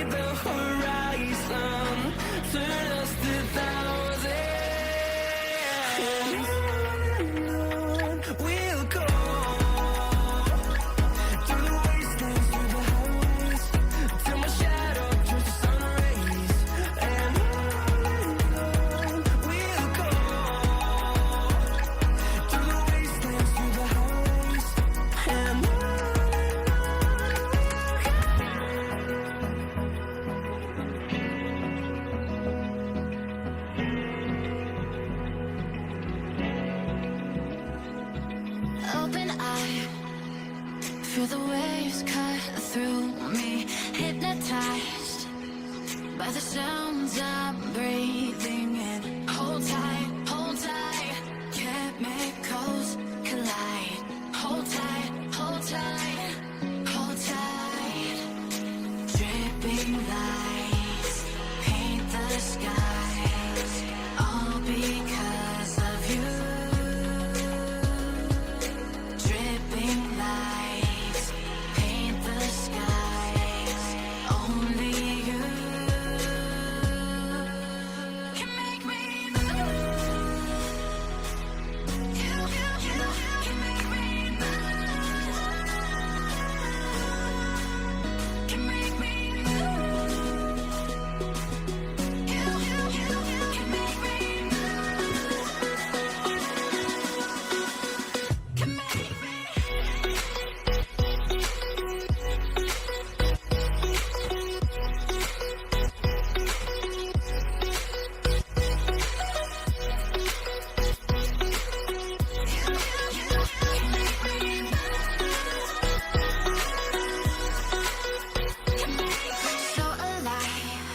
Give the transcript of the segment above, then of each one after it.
the horizon, turn us to thousands. We'll go through the wastelands, through the highways, till my shadow turns to sun rays. And on we'll go through the wastelands, through the highways, and on. Open eye, feel the waves cut through me, hypnotized by the sounds I'm breathing in. Hold tight, chemicals collide. Hold tight, hold tight, hold tight. Dripping lights paint the skies, all because of you. Dripping lights paint the skies, only you can make me move. You can make me move. Can make me move. You can make me move. Can make me. So alive,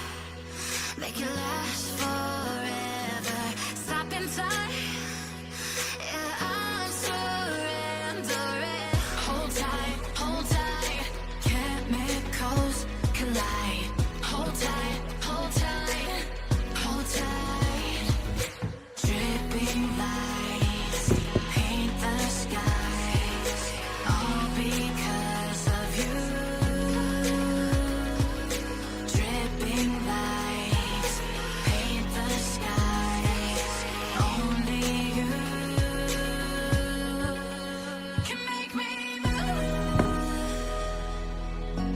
make it last forever. Stop in time, yeah, I'm surrendering. Hold tight, chemicals collide. Hold tight, hold tight, hold tight. Dripping lights paint the skies, all because of you. Dripping lights paint the skies, only you can make me move.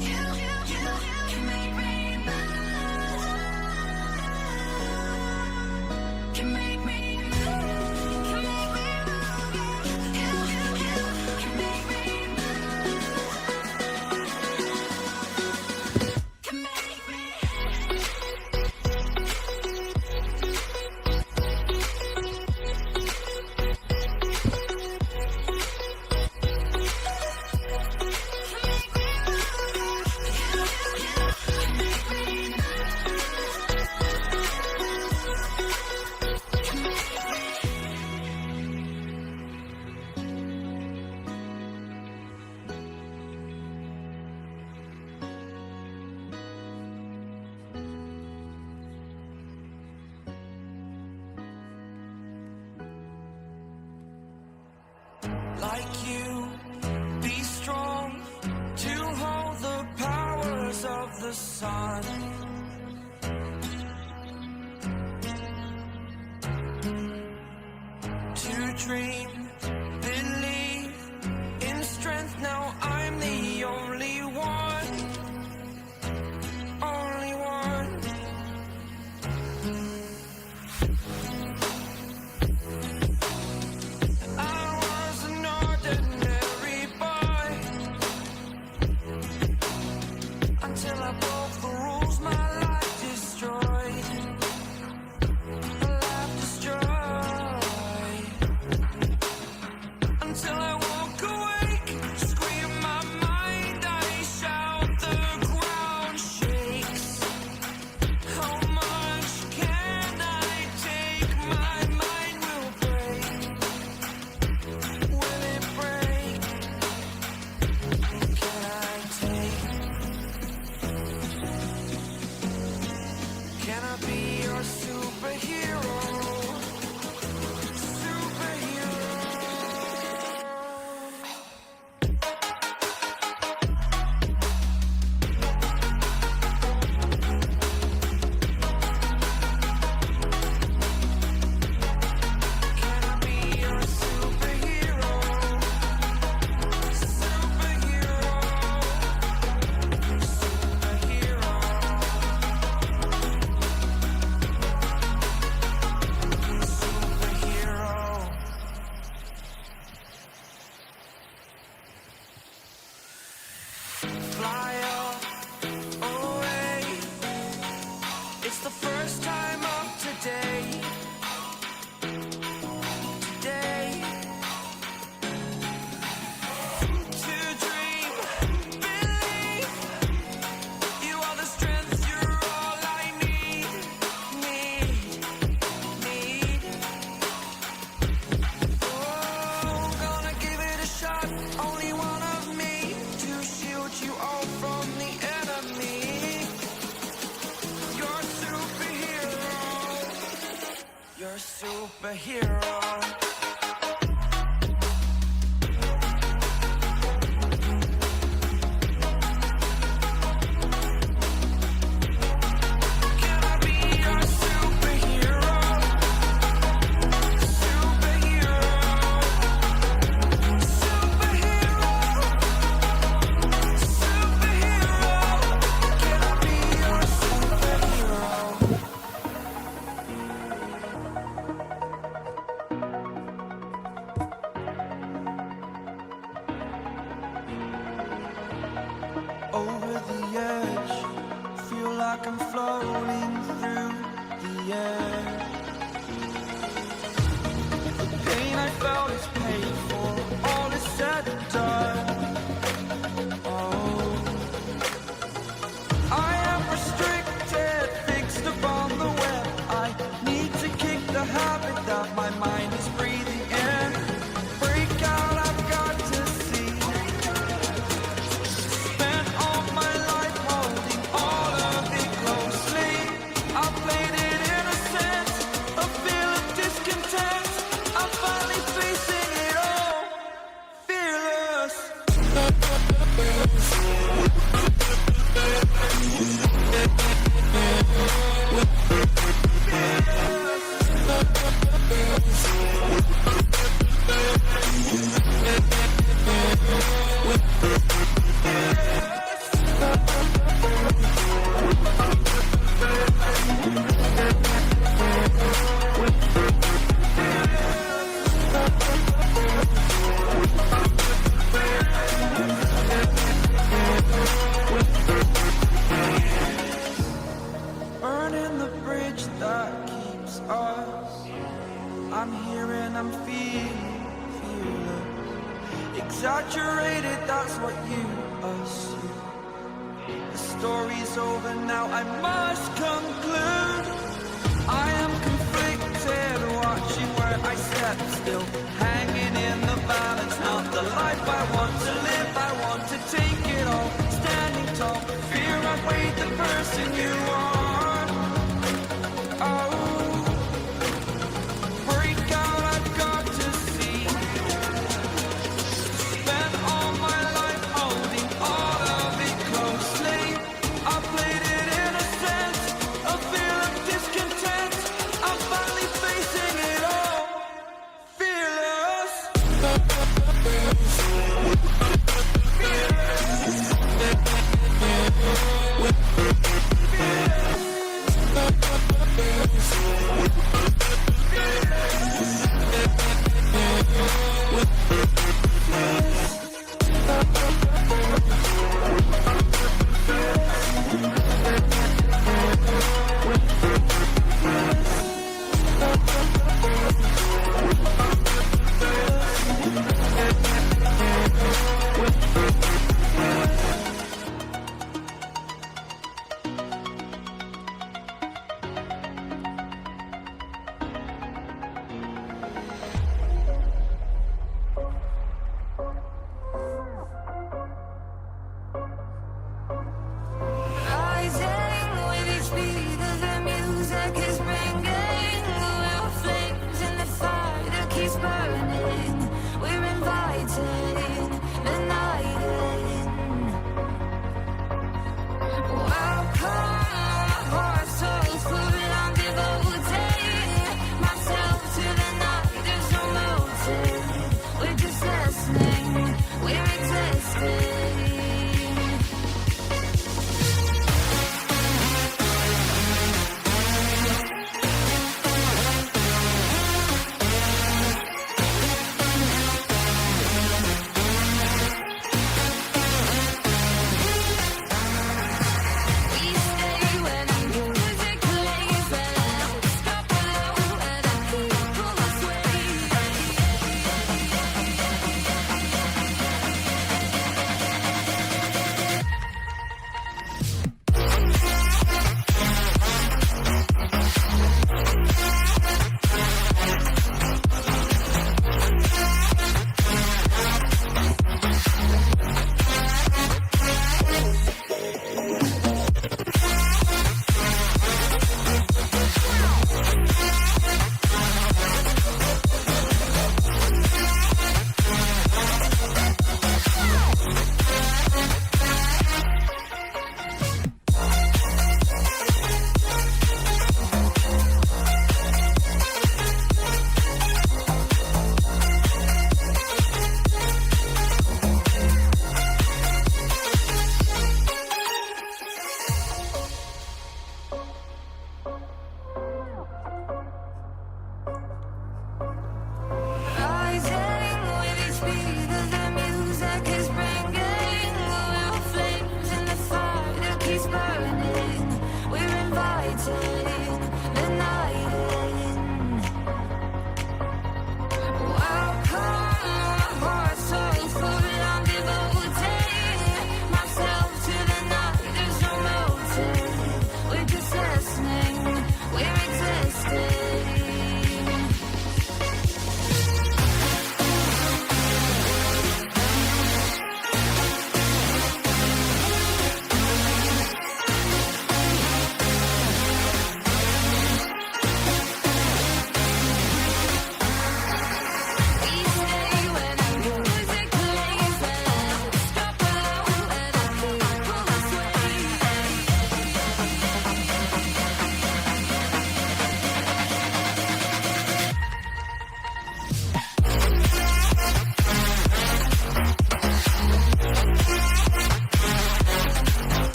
You can make me move. Can make me move. Can make me move. You can make me move. Can make me. Like you, be strong to hold the powers of the sun. To dream, believe in strength. Now I'm the only one, only one. I was an ordinary boy until I broke the rules. My life destroyed. My life destroyed. the first time of today. Today. To dream, believe. You are the strength, you're all I need. Need. Oh, gonna give it a shot. Only one of me to shield you all from the enemy. You're a superhero. You're a superhero. Can I be your superhero? Superhero. Superhero. Superhero. Can I be your superhero? Over the edge, feel like I'm floating through the air. The pain I felt is paid for, all is said and done. Oh, I am restricted, fixed upon the web. I need to kick the habit that my mind is breathing in. Break out, I've got to see. Spent all my life holding all of it closely. I played it innocent, a feel of discontent. I'm finally facing it all, fearless. Burning the bridge that keeps us. I'm here and I'm feeling exaggerated, that's what you assume. The story's over now, I must conclude. I am conflicted, watching where I step still, hanging in the balance, not the life I want to live. I want to take it all, standing tall. Fear I've weighed the person you are.